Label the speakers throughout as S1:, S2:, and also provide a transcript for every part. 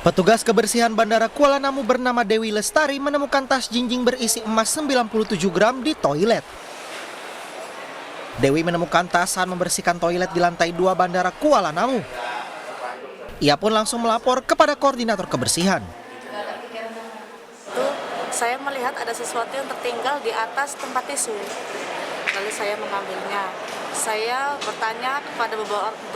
S1: Petugas kebersihan Bandara Kuala Namu bernama Dewi Lestari menemukan tas jinjing berisi emas 97 gram di toilet. Dewi menemukan tas saat membersihkan toilet di lantai 2 Bandara Kuala Namu. Ia pun langsung melapor kepada koordinator kebersihan.
S2: Saya melihat ada sesuatu yang tertinggal di atas tempat tisu. Lalu saya mengambilnya. Saya bertanya kepada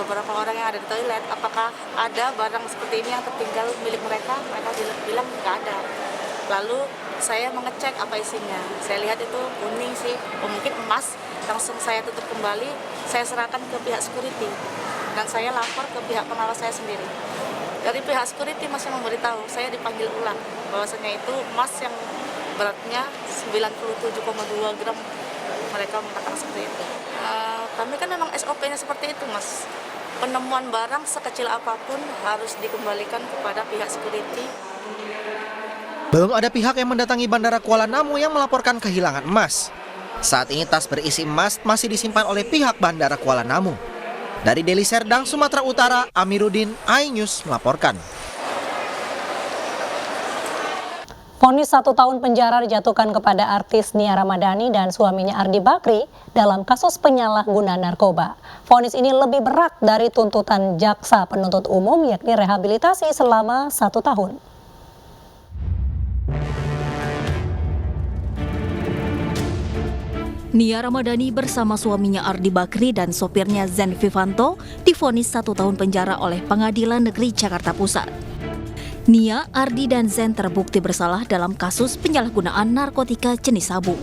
S2: beberapa orang yang ada di toilet, apakah ada barang seperti ini yang tertinggal milik mereka? Mereka bilang nggak ada. Lalu saya mengecek apa isinya. Saya lihat itu kuning sih, mungkin emas. Langsung saya tutup kembali, saya serahkan ke pihak security. Dan saya lapor ke pihak pengawas saya sendiri. Dari pihak security masih memberitahu, saya dipanggil ulang bahwasanya itu emas yang beratnya 97,2 gram. Mereka mengatakan seperti itu. Kami kan memang SOP-nya seperti itu, Mas. Penemuan barang sekecil apapun harus dikembalikan kepada pihak security.
S1: Belum ada pihak yang mendatangi Bandara Kuala Namu yang melaporkan kehilangan emas. Saat ini tas berisi emas masih disimpan oleh pihak Bandara Kuala Namu. Dari Deli Serdang, Sumatera Utara, Amiruddin, iNews melaporkan.
S3: Vonis 1 tahun penjara dijatuhkan kepada artis Nia Ramadhani dan suaminya Ardi Bakri dalam kasus penyalahgunaan narkoba. Vonis ini lebih berat dari tuntutan jaksa penuntut umum, yakni rehabilitasi selama 1 tahun.
S4: Nia Ramadhani bersama suaminya Ardi Bakri dan sopirnya Zen Vivanto divonis 1 tahun penjara oleh Pengadilan Negeri Jakarta Pusat. Nia, Ardi, dan Zen terbukti bersalah dalam kasus penyalahgunaan narkotika jenis sabu.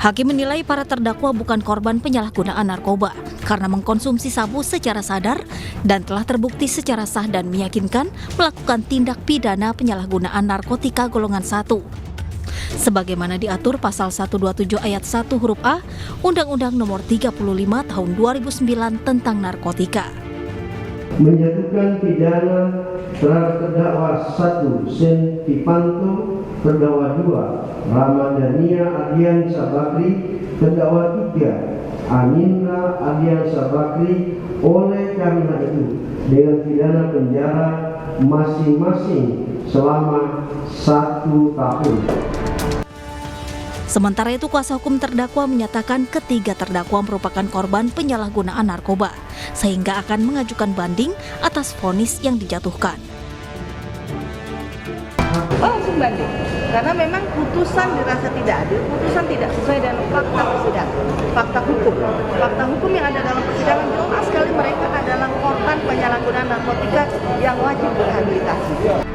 S4: Hakim menilai para terdakwa bukan korban penyalahgunaan narkoba karena mengkonsumsi sabu secara sadar dan telah terbukti secara sah dan meyakinkan melakukan tindak pidana penyalahgunaan narkotika golongan 1. Sebagaimana diatur pasal 127 ayat 1 huruf A Undang-Undang Nomor 35 Tahun 2009 tentang narkotika.
S5: Menjatuhkan pidana terhadap terdakwa 1 Zen Vivanto, terdakwa 2 Ramadhania Ardiansyah Bakri, terdakwa 3 Aminra Ardiansyah Bakri oleh karena itu dengan pidana penjara masing-masing selama 1 tahun.
S4: Sementara itu, kuasa hukum terdakwa menyatakan ketiga terdakwa merupakan korban penyalahgunaan narkoba, sehingga akan mengajukan banding atas vonis yang dijatuhkan.
S6: Langsung banding, karena memang putusan dirasa tidak adil, putusan tidak sesuai dengan fakta persidangan, fakta hukum yang ada dalam persidangan jelas sekali mereka adalah korban penyalahgunaan narkotika yang wajib direhabilitasi.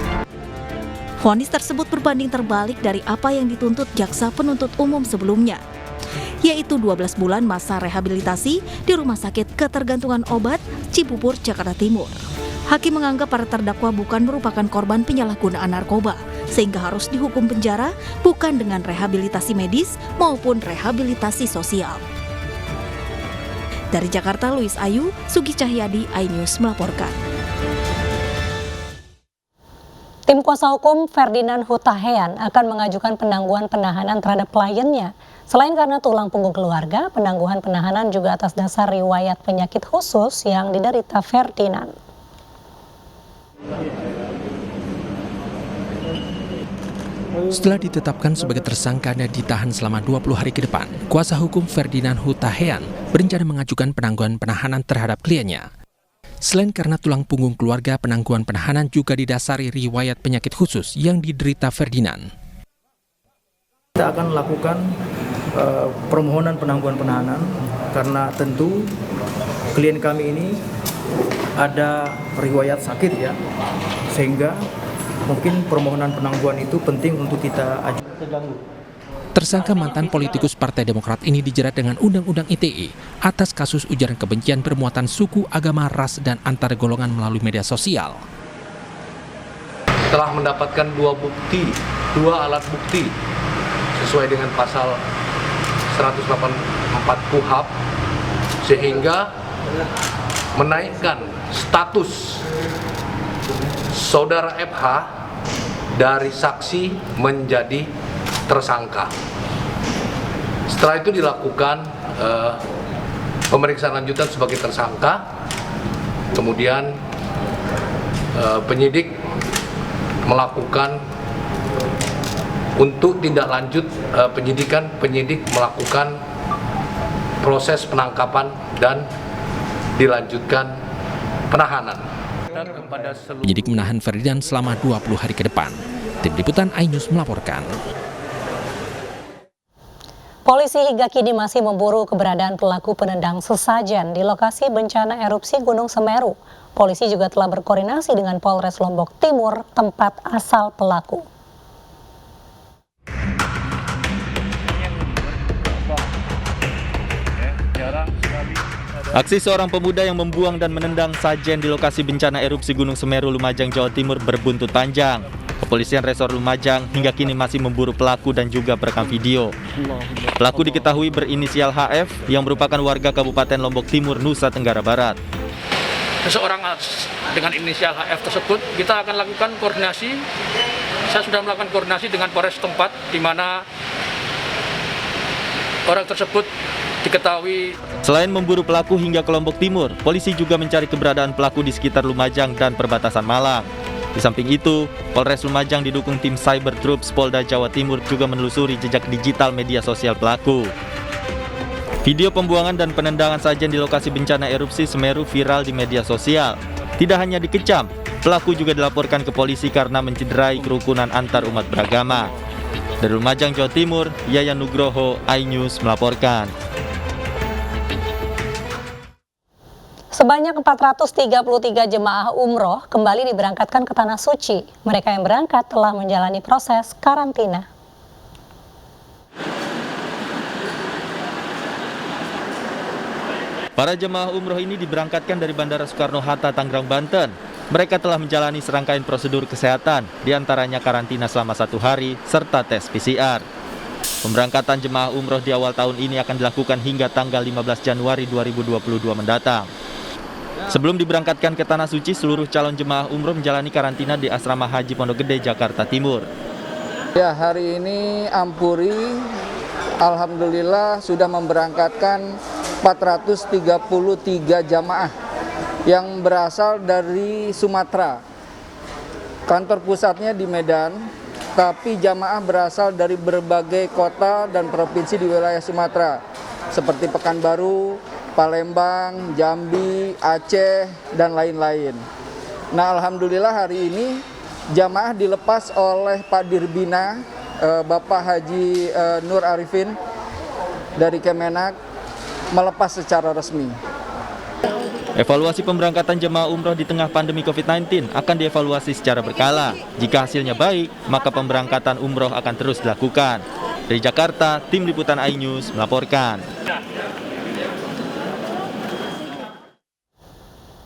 S4: Vonis tersebut berbanding terbalik dari apa yang dituntut jaksa penuntut umum sebelumnya, yaitu 12 bulan masa rehabilitasi di Rumah Sakit Ketergantungan Obat Cibubur, Jakarta Timur. Hakim menganggap para terdakwa bukan merupakan korban penyalahgunaan narkoba, sehingga harus dihukum penjara bukan dengan rehabilitasi medis maupun rehabilitasi sosial. Dari Jakarta, Louis Ayu, Sugi Cahyadi, iNews melaporkan.
S3: Tim kuasa hukum Ferdinand Hutahean akan mengajukan penangguhan penahanan terhadap kliennya. Selain karena tulang punggung keluarga, penangguhan penahanan juga atas dasar riwayat penyakit khusus yang diderita Ferdinand.
S7: Setelah ditetapkan sebagai tersangka dan ditahan selama 20 hari ke depan, kuasa hukum Ferdinand Hutahean berencana mengajukan penangguhan penahanan terhadap kliennya. Selain karena tulang punggung keluarga, penangguhan penahanan juga didasari riwayat penyakit khusus yang diderita Ferdinand.
S8: Kita akan melakukan permohonan penangguhan penahanan karena tentu klien kami ini ada riwayat sakit ya, sehingga mungkin permohonan penangguhan itu penting untuk kita ajukan.
S7: Tersangka mantan politikus Partai Demokrat ini dijerat dengan Undang-Undang ITE atas kasus ujaran kebencian bermuatan suku, agama, ras, dan antar golongan melalui media sosial.
S9: Telah mendapatkan dua alat bukti sesuai dengan pasal 184 KUHP, sehingga menaikkan status saudara FH dari saksi menjadi tersangka. Setelah itu dilakukan pemeriksaan lanjutan sebagai tersangka, kemudian penyidik melakukan untuk tindak lanjut penyidikan, penyidik melakukan proses penangkapan dan dilanjutkan penahanan.
S7: Penyidik menahan Ferdinand selama 20 hari ke depan. Tim Liputan iNews melaporkan.
S3: Polisi hingga kini masih memburu keberadaan pelaku penendang sesajen di lokasi bencana erupsi Gunung Semeru. Polisi juga telah berkoordinasi dengan Polres Lombok Timur, tempat asal pelaku.
S10: Aksi seorang pemuda yang membuang dan menendang sajen di lokasi bencana erupsi Gunung Semeru, Lumajang, Jawa Timur berbuntut panjang. Kepolisian Resor Lumajang hingga kini masih memburu pelaku dan juga merekam video. Pelaku diketahui berinisial HF yang merupakan warga Kabupaten Lombok Timur, Nusa Tenggara Barat.
S11: Seseorang dengan inisial HF tersebut kita akan lakukan koordinasi. Saya sudah melakukan koordinasi dengan Polres tempat di mana orang tersebut diketahui.
S10: Selain memburu pelaku hingga ke Lombok Timur, polisi juga mencari keberadaan pelaku di sekitar Lumajang dan perbatasan Malang. Di samping itu, Polres Lumajang didukung tim Cyber Troops Polda Jawa Timur juga menelusuri jejak digital media sosial pelaku. Video pembuangan dan penendangan sajen di lokasi bencana erupsi Semeru viral di media sosial. Tidak hanya dikecam, pelaku juga dilaporkan ke polisi karena mencederai kerukunan antar umat beragama. Dari Lumajang, Jawa Timur, Yayan Nugroho, iNews melaporkan.
S3: Sebanyak 433 jemaah umroh kembali diberangkatkan ke Tanah Suci. Mereka yang berangkat telah menjalani proses karantina.
S10: Para jemaah umroh ini diberangkatkan dari Bandara Soekarno-Hatta, Tangerang, Banten. Mereka telah menjalani serangkaian prosedur kesehatan, diantaranya karantina selama 1 hari, serta tes PCR. Pemberangkatan jemaah umroh di awal tahun ini akan dilakukan hingga tanggal 15 Januari 2022 mendatang. Sebelum diberangkatkan ke Tanah Suci, seluruh calon jemaah umroh menjalani karantina di Asrama Haji Pondok Gede, Jakarta Timur.
S12: Ya, hari ini Ampuri alhamdulillah sudah memberangkatkan 433 jamaah yang berasal dari Sumatera. Kantor pusatnya di Medan, tapi jamaah berasal dari berbagai kota dan provinsi di wilayah Sumatera, seperti Pekanbaru, Palembang, Jambi, Aceh, dan lain-lain. Nah, alhamdulillah hari ini jamaah dilepas oleh Pak Dirbina, Bapak Haji Nur Arifin dari Kemenak, melepas secara resmi.
S10: Evaluasi pemberangkatan jemaah umroh di tengah pandemi COVID-19 akan dievaluasi secara berkala. Jika hasilnya baik, maka pemberangkatan umroh akan terus dilakukan. Dari Jakarta, Tim Liputan iNews melaporkan.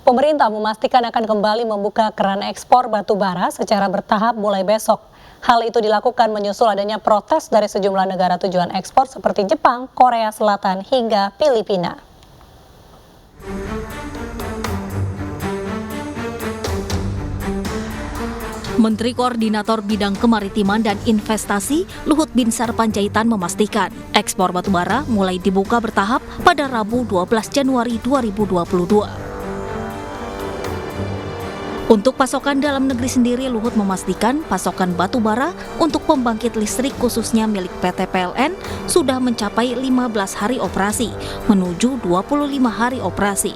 S3: Pemerintah memastikan akan kembali membuka keran ekspor batu bara secara bertahap mulai besok. Hal itu dilakukan menyusul adanya protes dari sejumlah negara tujuan ekspor seperti Jepang, Korea Selatan, hingga Filipina.
S4: Menteri Koordinator Bidang Kemaritiman dan Investasi Luhut Binsar Panjaitan memastikan ekspor batubara mulai dibuka bertahap pada Rabu 12 Januari 2022. Untuk pasokan dalam negeri sendiri, Luhut memastikan pasokan batubara untuk pembangkit listrik khususnya milik PT PLN sudah mencapai 15 hari operasi menuju 25 hari operasi.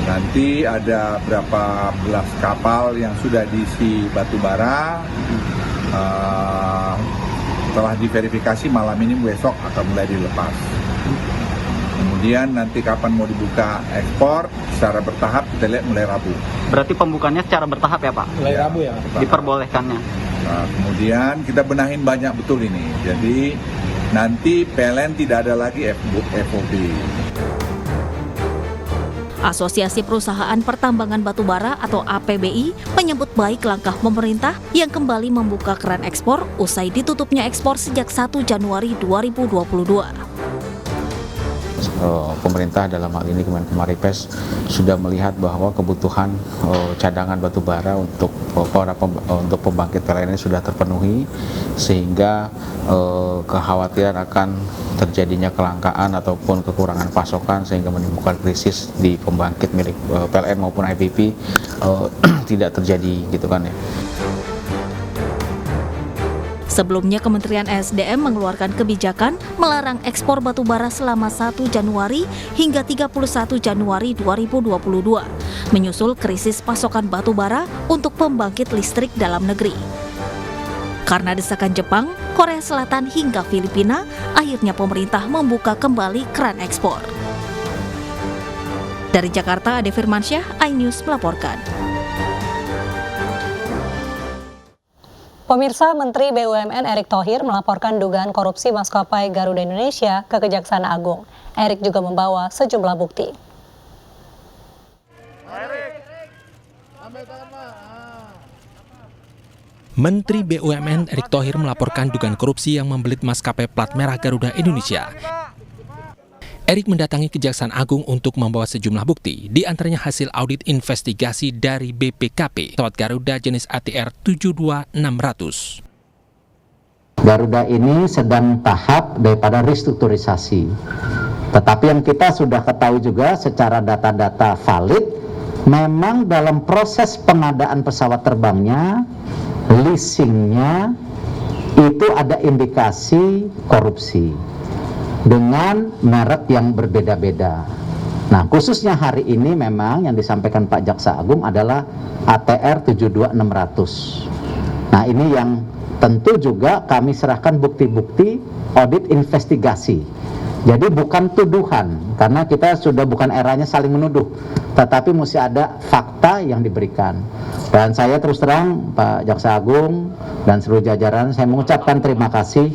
S13: Nanti ada berapa belas kapal yang sudah diisi batubara, telah diverifikasi malam ini besok akan mulai dilepas. Kemudian nanti kapan mau dibuka ekspor secara bertahap kita lihat mulai Rabu.
S14: Berarti pembukaannya secara bertahap ya Pak?
S13: Mulai Rabu ya?
S14: Diperbolehkannya.
S13: Nah, kemudian kita benahin banyak betul ini. Jadi nanti PLN tidak ada lagi FOB.
S4: Asosiasi Perusahaan Pertambangan Batubara atau APBI menyebut baik langkah pemerintah yang kembali membuka keran ekspor usai ditutupnya ekspor sejak 1 Januari 2022.
S15: pemerintah dalam hal ini Kemenkomaripes sudah melihat bahwa kebutuhan cadangan batu bara untuk pembangkit PLN ini sudah terpenuhi, sehingga kekhawatiran akan terjadinya kelangkaan ataupun kekurangan pasokan sehingga menimbulkan krisis di pembangkit milik PLN maupun IPP tidak terjadi gitu kan ya.
S4: Sebelumnya, Kementerian ESDM mengeluarkan kebijakan melarang ekspor batu bara selama 1 Januari hingga 31 Januari 2022, menyusul krisis pasokan batu bara untuk pembangkit listrik dalam negeri. Karena desakan Jepang, Korea Selatan hingga Filipina, akhirnya pemerintah membuka kembali keran ekspor. Dari Jakarta, Ade Firmansyah, iNews melaporkan.
S3: Pemirsa, Menteri BUMN Erick Thohir melaporkan dugaan korupsi maskapai Garuda Indonesia ke Kejaksaan Agung. Erick juga membawa sejumlah bukti.
S7: Menteri BUMN Erick Thohir melaporkan dugaan korupsi yang membelit maskapai plat merah Garuda Indonesia. Erick mendatangi Kejaksaan Agung untuk membawa sejumlah bukti, di antaranya hasil audit investigasi dari BPKP pesawat Garuda jenis ATR 72600.
S16: Garuda ini sedang tahap daripada restrukturisasi. Tetapi yang kita sudah ketahui juga secara data-data valid, memang dalam proses pengadaan pesawat terbangnya, leasingnya, itu ada indikasi korupsi dengan merek yang berbeda-beda. Nah, khususnya hari ini memang yang disampaikan Pak Jaksa Agung adalah ATR 72600. Nah, ini yang tentu juga kami serahkan bukti-bukti audit investigasi. Jadi bukan tuduhan, karena kita sudah bukan eranya saling menuduh, tetapi mesti ada fakta yang diberikan. Dan saya terus terang Pak Jaksa Agung dan seluruh jajaran, saya mengucapkan terima kasih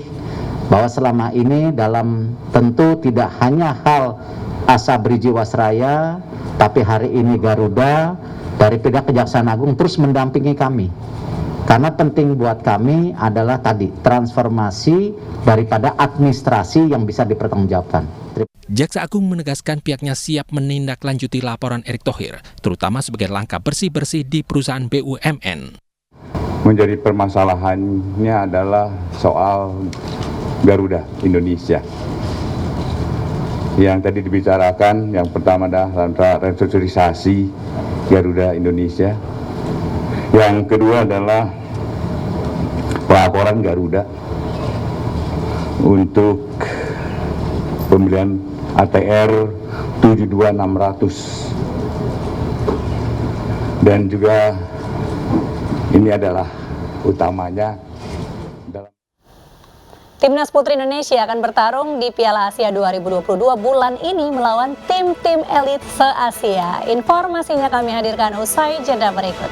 S16: bahwa selama ini dalam tentu tidak hanya hal Asabri Jiwasraya, tapi hari ini Garuda dari pihak Kejaksaan Agung terus mendampingi kami. Karena penting buat kami adalah tadi transformasi daripada administrasi yang bisa dipertanggungjawabkan.
S7: Jaksa Agung menegaskan pihaknya siap menindaklanjuti laporan Erick Thohir, terutama sebagai langkah bersih-bersih di perusahaan BUMN.
S17: Menjadi permasalahannya adalah soal Garuda Indonesia. Yang tadi dibicarakan, yang pertama adalah restrukturisasi Garuda Indonesia. Yang kedua adalah pelaporan Garuda untuk pembelian ATR 72600. Dan juga ini adalah utamanya.
S3: Timnas Putri Indonesia akan bertarung di Piala Asia 2022 bulan ini melawan tim-tim elit se-Asia. Informasinya kami hadirkan usai jeda berikut.